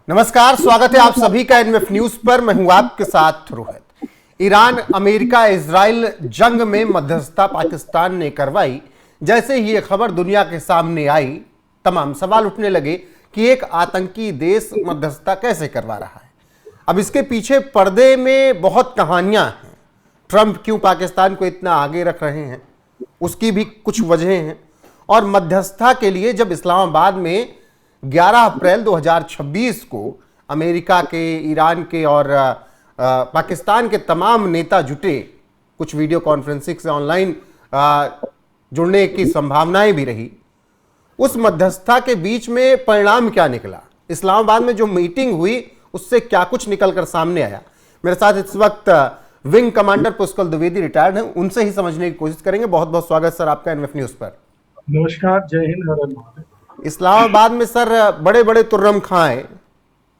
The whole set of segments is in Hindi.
नमस्कार, स्वागत है आप सभी का एनएफ न्यूज पर। मैं हूं आपके साथ रोहित। ईरान अमेरिका इजराइल जंग में मध्यस्थता पाकिस्तान ने करवाई। जैसे ही ये खबर दुनिया के सामने आई, तमाम सवाल उठने लगे कि एक आतंकी देश मध्यस्थता कैसे करवा रहा है। अब इसके पीछे पर्दे में बहुत कहानियां हैं। ट्रंप क्यों पाकिस्तान को इतना आगे रख रहे हैं, उसकी भी कुछ वजहें हैं। और मध्यस्थता के लिए जब इस्लामाबाद में 11 अप्रैल 2026 को अमेरिका के, ईरान के और पाकिस्तान के तमाम नेता जुटे, कुछ वीडियो कॉन्फ्रेंसिंग से ऑनलाइन जुड़ने की संभावनाएं भी रही। उस मध्यस्थता के बीच में परिणाम क्या निकला, इस्लामाबाद में जो मीटिंग हुई उससे क्या कुछ निकलकर सामने आया। मेरे साथ इस वक्त विंग कमांडर पुष्कल द्विवेदी रिटायर्ड हैं, उनसे ही समझने की कोशिश करेंगे। बहुत बहुत स्वागत सर आपका एनएफ न्यूज पर। नमस्कार, जय हिंद, हर हर महादेव। इस्लामाबाद में सर बड़े बड़े तुर्रम खाए,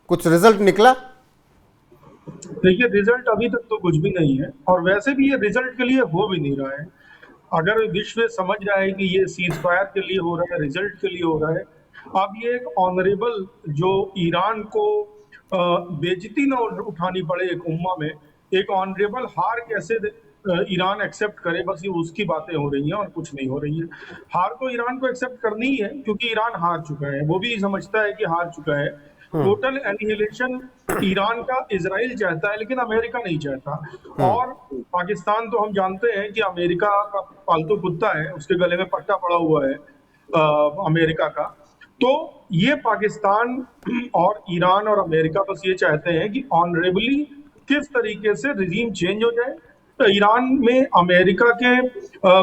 कुछ रिजल्ट निकला? देखिए, रिजल्ट अभी तक तो कुछ भी नहीं है और वैसे भी ये रिजल्ट के लिए हो भी नहीं रहा है। अगर विश्व समझ रहा है कि ये सीज फायर के लिए हो रहा है, रिजल्ट के लिए हो रहा है, अब ये एक ऑनरेबल जो ईरान को बेइज्जती ना उठानी पड़े एक उम्मा में, एक ऑनरेबल हार कैसे ईरान एक्सेप्ट करे, बस ये उसकी बातें हो रही हैं और कुछ नहीं हो रही है। हार तो ईरान को एक्सेप्ट करनी ही है क्योंकि ईरान हार चुका है, वो भी समझता है कि हार चुका है। टोटल एनिहिलेशन ईरान का इजराइल चाहता है लेकिन अमेरिका नहीं चाहता। और पाकिस्तान तो हम जानते हैं कि अमेरिका का पालतू कुत्ता है, उसके गले में पट्टा पड़ा हुआ है अमेरिका का। तो ये पाकिस्तान और ईरान और अमेरिका बस ये चाहते हैं कि ऑनरेबली किस तरीके से रिजीम चेंज हो जाए, तो ईरान में अमेरिका के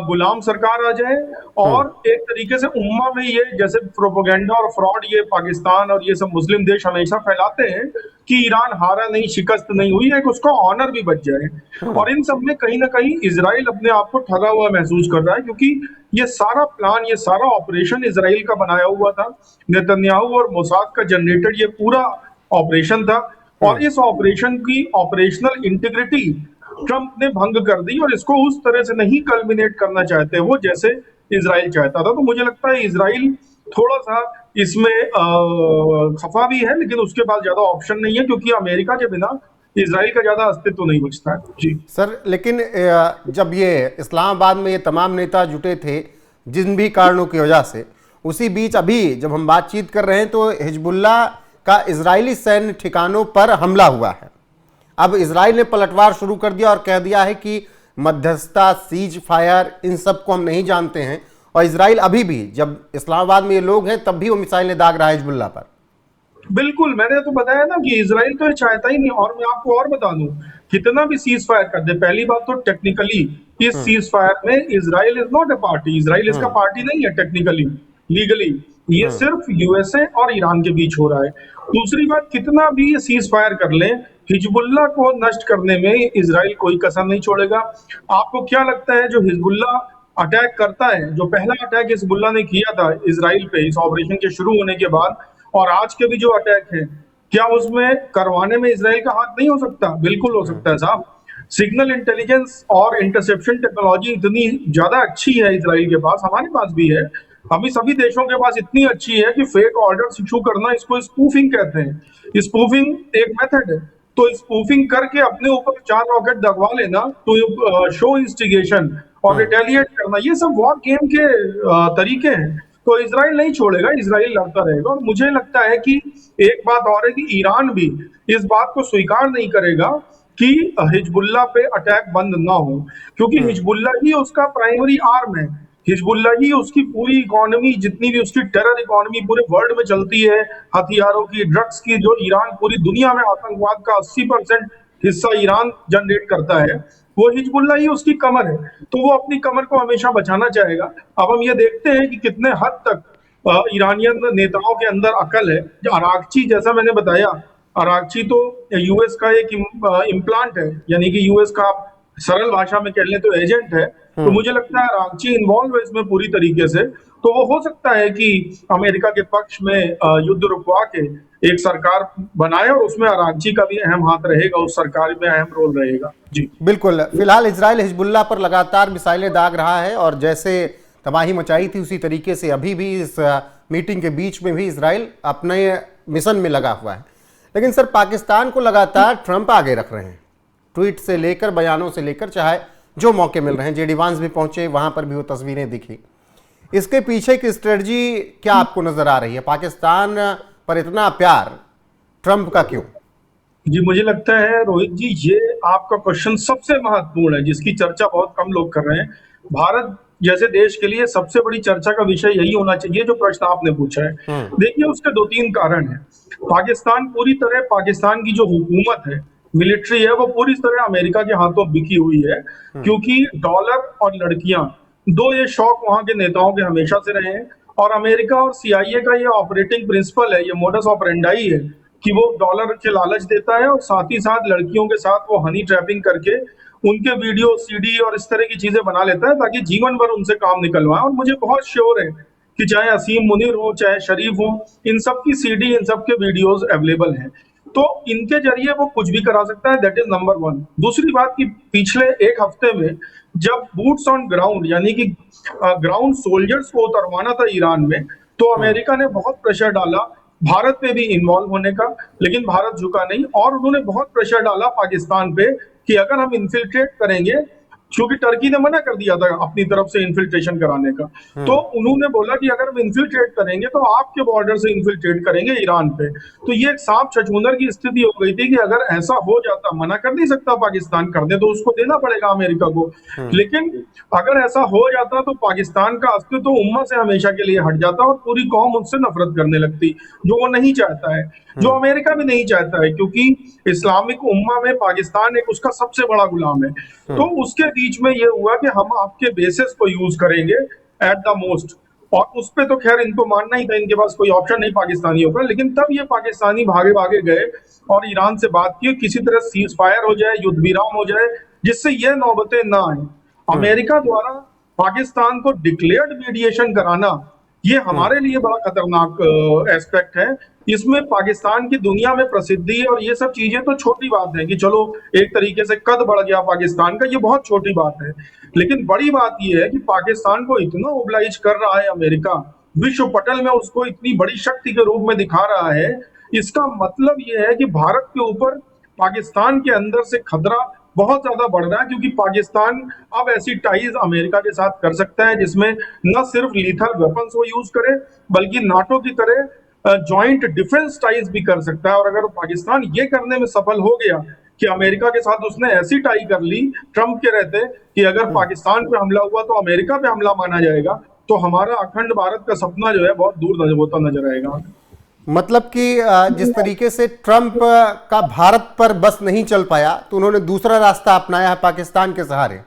गुलाम सरकार आ जाए और एक तरीके से उम्मा में ये जैसे प्रोपेगेंडा और फ्रॉड ये पाकिस्तान और ये सब मुस्लिम देश हमेशा फैलाते हैं कि ईरान हारा नहीं, शिकस्त नहीं हुई, एक उसका ऑनर भी बच जाए। और इन सब में कहीं ना कहीं इजराइल अपने आप को ठगा हुआ महसूस कर रहा है क्योंकि ये सारा प्लान, ये सारा ऑपरेशन इजराइल का बनाया हुआ था। नेतन्याहू और मोसाद का जनरेटेड ये पूरा ऑपरेशन था और इस ऑपरेशन की ऑपरेशनल इंटीग्रिटी ट्रंप ने भंग कर दी और इसको उस तरह से नहीं कल्मिनेट करना चाहते वो जैसे इजराइल चाहता था। तो मुझे लगता है इजराइल थोड़ा सा इसमें खफा भी है, लेकिन उसके पास ज्यादा ऑप्शन नहीं है क्योंकि अमेरिका के बिना इजराइल का ज्यादा अस्तित्व नहीं बचता है। जी सर, लेकिन जब ये इस्लामाबाद में ये तमाम नेता जुटे थे जिन भी कारणों की वजह से, उसी बीच अभी जब हम बातचीत कर रहे हैं तो हिजबुल्ला का इजरायली सैन्य ठिकानों पर हमला हुआ है। अब इजराइल ने पलटवार शुरू कर दिया और कह दिया है कि मध्यस्थता, सीज फायर, इन सब को हम नहीं जानते हैं। और इजराइल अभी भी, जब इस्लामाबाद में ये लोग हैं तब भी वो मिसाइलें दाग रहा है हिजबुल्ला पर। बिल्कुल, मैंने तो बताया ना कि इजराइल तो ये चाहता ही नहीं। और मैं आपको और बता दूं, कितना भी सीज फायर कर दे, पहली बात तो टेक्निकली इस सीज फायर में Israel is not a party, Israel इसका पार्टी नहीं है टेक्निकली, लीगली। ये सिर्फ यूएसए और ईरान के बीच हो रहा है। दूसरी बात, कितना भी ये सीज फायर कर ले, हिजबुल्ला को नष्ट करने में इजराइल कोई कसर नहीं छोड़ेगा। आपको क्या लगता है जो हिजबुल्ला अटैक करता है, जो पहला अटैक हिजबुल्ला ने किया था इजराइल पे इस ऑपरेशन के शुरू होने के बाद, और आज के भी जो अटैक है, क्या उसमें करवाने में इजराइल का हाथ नहीं हो सकता? बिल्कुल हो सकता है साहब। सिग्नल इंटेलिजेंस और इंटरसेप्शन टेक्नोलॉजी इतनी ज्यादा अच्छी है इजराइल के पास, हमारे पास भी है, अभी सभी देशों के पास इतनी अच्छी है कि फेक ऑर्डर इशू करना, इसको स्पूफिंग कहते हैं। स्पूफिंग एक मेथड है। तो स्पूफिंग करके अपने ऊपर 4 रॉकेट दगवा लेना, तो शो इंस्टिगेशन और रिटेलिएट करना, ये सब वॉर गेम के तरीके हैं। तो इजराइल नहीं छोड़ेगा, इजराइल लड़ता रहेगा। और मुझे लगता है कि एक बात और है कि ईरान भी इस बात को स्वीकार नहीं करेगा कि हिजबुल्ला पे अटैक बंद ना हो, क्योंकि हिजबुल्ला ही उसका प्राइमरी आर्म है। हिजबुल्ला ही उसकी पूरी इकोनॉमी, जितनी भी उसकी टेरर इकोनॉमी पूरे वर्ल्ड में चलती है, हथियारों की, ड्रग्स की, जो ईरान पूरी दुनिया में आतंकवाद का 80% हिस्सा ईरान जनरेट करता है, वो हिजबुल्ला ही उसकी कमर है। तो वो अपनी कमर को हमेशा बचाना चाहेगा। अब हम ये देखते हैं कि कितने हद तक ईरानियन नेताओं के अंदर अकल है। अरागची, जैसा मैंने बताया, अरागची तो यूएस का एक इम्प्लांट है, यानी कि यूएस का सरल भाषा में कह लें तो एजेंट है। तो मुझे लगता है अरागची इन्वॉल्व है इसमें पूरी तरीके से। तो वो हो सकता है कि अमेरिका के पक्ष में युद्ध रुकवा के एक सरकार बनाए और उसमें अरागची का भी अहम हाथ रहेगा, उस सरकार में अहम रोल रहेगा। जी बिल्कुल। फिलहाल इजराइल हिजबुल्ला पर लगातार मिसाइलें दाग रहा है और जैसे तबाही मचाई थी उसी तरीके से अभी भी इस मीटिंग के बीच में भी इजराइल अपने मिशन में लगा हुआ है। लेकिन सर पाकिस्तान को लगातार ट्रंप आगे रख रहे हैं, ट्वीट से लेकर बयानों से लेकर, चाहे जो मौके मिल रहे हैं। जेडी वांस भी पहुंचे, वहां पर भी वो तस्वीरें दिखी। इसके पीछे की स्ट्रेटजी क्या आपको नजर आ रही है? पाकिस्तान पर इतना प्यार ट्रंप का क्यों? जी, मुझे लगता है रोहित जी, ये आपका क्वेश्चन सबसे महत्वपूर्ण है, जिसकी चर्चा बहुत कम लोग कर रहे हैं। भारत जैसे देश के लिए सबसे बड़ी चर्चा का विषय यही होना चाहिए जो प्रश्न आपने पूछा है। देखिए, उसके दो तीन कारण हैं। पाकिस्तान पूरी तरह, पाकिस्तान की जो हुकूमत है, मिलिट्री है, वो पूरी तरह अमेरिका के हाथों बिकी हुई है, क्योंकि डॉलर और लड़कियां, दो ये शौक वहां के नेताओं के हमेशा से रहे हैं। और अमेरिका और सीआईए का ये ऑपरेटिंग प्रिंसिपल है, ये मोडस ऑपरेंडाई है कि वो डॉलर के लालच देता है और साथ ही साथ लड़कियों के साथ वो हनी ट्रैपिंग करके उनके वीडियो, सीडी और इस तरह की चीजें बना लेता है ताकि जीवन भर उनसे काम निकलवाए। और मुझे बहुत श्योर है कि चाहे असीम मुनीर हो, चाहे शरीफ हो, इन सब की सीडी, इन सब के वीडियोस अवेलेबल हैं। तो इनके जरिए वो कुछ भी करा सकता है। That is number one. दूसरी बात कि पिछले एक हफ्ते में जब बूट्स ऑन ग्राउंड, यानी कि ग्राउंड सोल्जर्स को उतरवाना था ईरान में, तो अमेरिका ने बहुत प्रेशर डाला भारत पे भी इन्वॉल्व होने का, लेकिन भारत झुका नहीं। और उन्होंने बहुत प्रेशर डाला पाकिस्तान पे कि अगर हम इन्फिल्ट्रेट करेंगे, क्योंकि टर्की ने मना कर दिया था अपनी तरफ से इन्फिल्ट्रेशन कराने का, तो उन्होंने बोला कि अगर हम इन्फिल्ट्रेट करेंगे तो आपके बॉर्डर से इन्फिल्ट्रेट करेंगे ईरान पे। तो ये एक सांप छछूंदर की स्थिति हो गई थी कि अगर ऐसा हो जाता, मना कर नहीं सकता पाकिस्तान, करने तो उसको देना पड़ेगा अमेरिका को, लेकिन अगर ऐसा हो जाता तो पाकिस्तान का अस्तित्व तो उम्मा से हमेशा के लिए हट जाता और पूरी कौम उससे नफरत करने लगती, जो वो नहीं चाहता है, जो अमेरिका भी नहीं चाहता है, क्योंकि इस्लामिक उम्मा में पाकिस्तान एक उसका सबसे बड़ा गुलाम है। तो उसके बीच में ये हुआ कि हम आपके बेसिस को यूज करेंगे एट द मोस्ट, और उस पे तो खैर इनको मानना ही था, इनके पास कोई ऑप्शन नहीं पाकिस्तानियों का। लेकिन तब ये पाकिस्तानी भागे भागे गए और ईरान से बात की किसी तरह सीज फायर हो जाए, युद्ध विराम हो जाए, जिससे ये नौबतें ना आए। अमेरिका द्वारा पाकिस्तान को डिक्लेयर्ड मीडिएशन कराना, ये हमारे लिए बड़ा खतरनाक एस्पेक्ट है। इसमें पाकिस्तान की दुनिया में प्रसिद्धि और ये सब चीजें तो छोटी बात है कि चलो एक तरीके से कद बढ़ गया पाकिस्तान का, ये बहुत छोटी बात है। लेकिन बड़ी बात ये है कि पाकिस्तान को इतना ओबलाइज कर रहा है अमेरिका, विश्व पटल में उसको इतनी बड़ी शक्ति के रूप में दिखा रहा है। इसका मतलब ये है कि भारत के ऊपर पाकिस्तान के अंदर से खतरा बहुत ज्यादा बढ़ रहा है, क्योंकि पाकिस्तान अब ऐसी टाइज अमेरिका के साथ कर सकता है जिसमें न सिर्फ लीथल वेपन्स वो यूज करे, बल्कि नाटो की तरह जॉइंट डिफेंस टाइज भी कर सकता है। और अगर पाकिस्तान ये करने में सफल हो गया कि अमेरिका के साथ उसने ऐसी टाई कर ली ट्रंप के रहते कि अगर पाकिस्तान पे हमला हुआ तो अमेरिका पे हमला माना जाएगा, तो हमारा अखंड भारत का सपना जो है बहुत दूर होता नजर आएगा। मतलब कि जिस तरीके से ट्रंप का भारत पर बस नहीं चल पाया, तो उन्होंने दूसरा रास्ता अपनाया है पाकिस्तान के सहारे।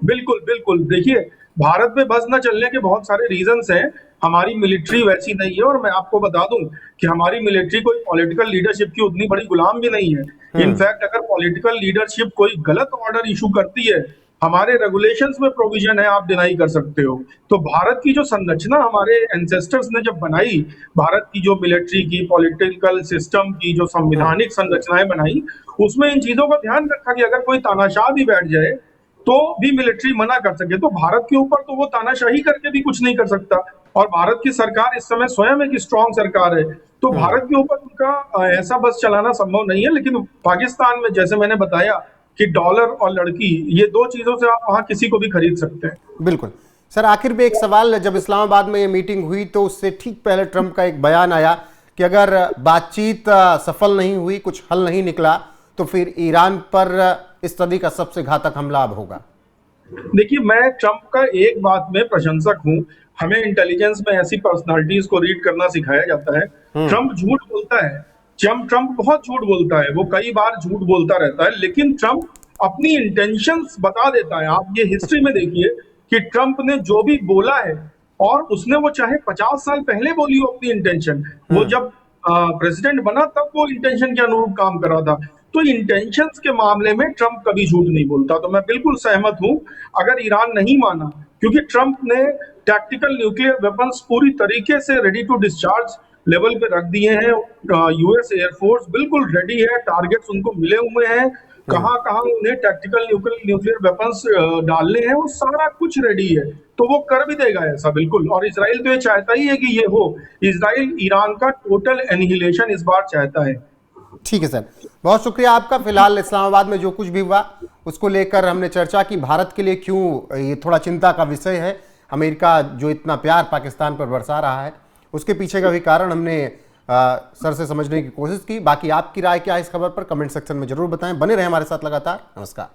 बिल्कुल बिल्कुल। देखिए, भारत में बस न चलने के बहुत सारे रीजंस हैं। हमारी मिलिट्री वैसी नहीं है, और मैं आपको बता दूं कि हमारी मिलिट्री कोई पॉलिटिकल लीडरशिप की उतनी बड़ी गुलाम भी नहीं है। इनफैक्ट अगर पॉलिटिकल लीडरशिप कोई गलत ऑर्डर इशू करती है, हमारे रेगुलेशंस में प्रोविजन है, आप डिनाई कर सकते हो। तो भारत की जो संरचना हमारे एंसेस्टर्स ने जब बनाई, भारत की जो मिलिट्री की, पॉलिटिकल सिस्टम की जो संवैधानिक संरचनाएं बनाई, उसमें इन चीजों का ध्यान रखा कि अगर कोई तानाशाह भी बैठ जाए तो भी मिलिट्री मना कर सके। तो भारत के ऊपर तो वो तानाशाही करके भी कुछ नहीं कर सकता, और भारत की सरकार इस समय स्वयं एक स्ट्रॉन्ग सरकार है, तो भारत के ऊपर उनका ऐसा बस चलाना संभव नहीं है। लेकिन पाकिस्तान में जैसे मैंने बताया कि डॉलर और लड़की, ये दो चीजों से आप वहां किसी को भी खरीद सकते हैं। बिल्कुल सर, आखिर में एक सवाल, जब इस्लामाबाद में ये मीटिंग हुई तो उससे ठीक पहले ट्रंप का एक बयान आया कि अगर बातचीत सफल नहीं हुई, कुछ हल नहीं निकला, तो फिर ईरान पर इस सदी का सबसे घातक हमला अब होगा। देखिए, मैं ट्रंप का एक बात में प्रशंसक हूं। हमें इंटेलिजेंस में ऐसी पर्सनालिटीज को रीड करना सिखाया जाता है। ट्रंप झूठ बोलता है, ट्रंप बहुत झूठ बोलता है, वो कई बार झूठ बोलता रहता है, लेकिन ट्रंप अपनी इंटेंशंस बता देता है। आप ये हिस्ट्री में देखिए कि ट्रंप ने जो भी बोला है, और उसने वो चाहे 50 साल पहले बोली हो अपनी इंटेंशन, वो जब प्रेसिडेंट बना तब वो इंटेंशन के अनुरूप काम कर रहा था। तो इंटेंशंस के मामले में ट्रंप कभी झूठ नहीं बोलता। तो मैं बिल्कुल सहमत हूं, अगर ईरान नहीं माना, क्योंकि ट्रंप ने टैक्टिकल न्यूक्लियर वेपन्स पूरी तरीके से रेडी टू डिस्चार्ज लेवल पे रख दिए हैं। यूएस एयरफोर्स बिल्कुल रेडी है, टारगेट्स उनको मिले हुए हैं, कहां कहां उन्हें टैक्टिकल न्यूक्लियर वेपन्स डालने हैं, वो सारा कुछ रेडी है, तो वो कर भी देगा ऐसा बिल्कुल। और इजराइल तो ये चाहता ही है कि ये हो। इजराइल ईरान का टोटल एनिहिलेशन इस बार चाहता है। ठीक है सर, बहुत शुक्रिया आपका। फिलहाल इस्लामाबाद में जो कुछ भी हुआ उसको लेकर हमने चर्चा की। भारत के लिए क्यों ये थोड़ा चिंता का विषय है, अमेरिका जो इतना प्यार पाकिस्तान पर बरसा रहा है, उसके पीछे का भी कारण हमने सर से समझने की कोशिश की। बाकी आपकी राय क्या है इस खबर पर, कमेंट सेक्शन में जरूर बताएं। बने रहें हमारे साथ लगातार। नमस्कार।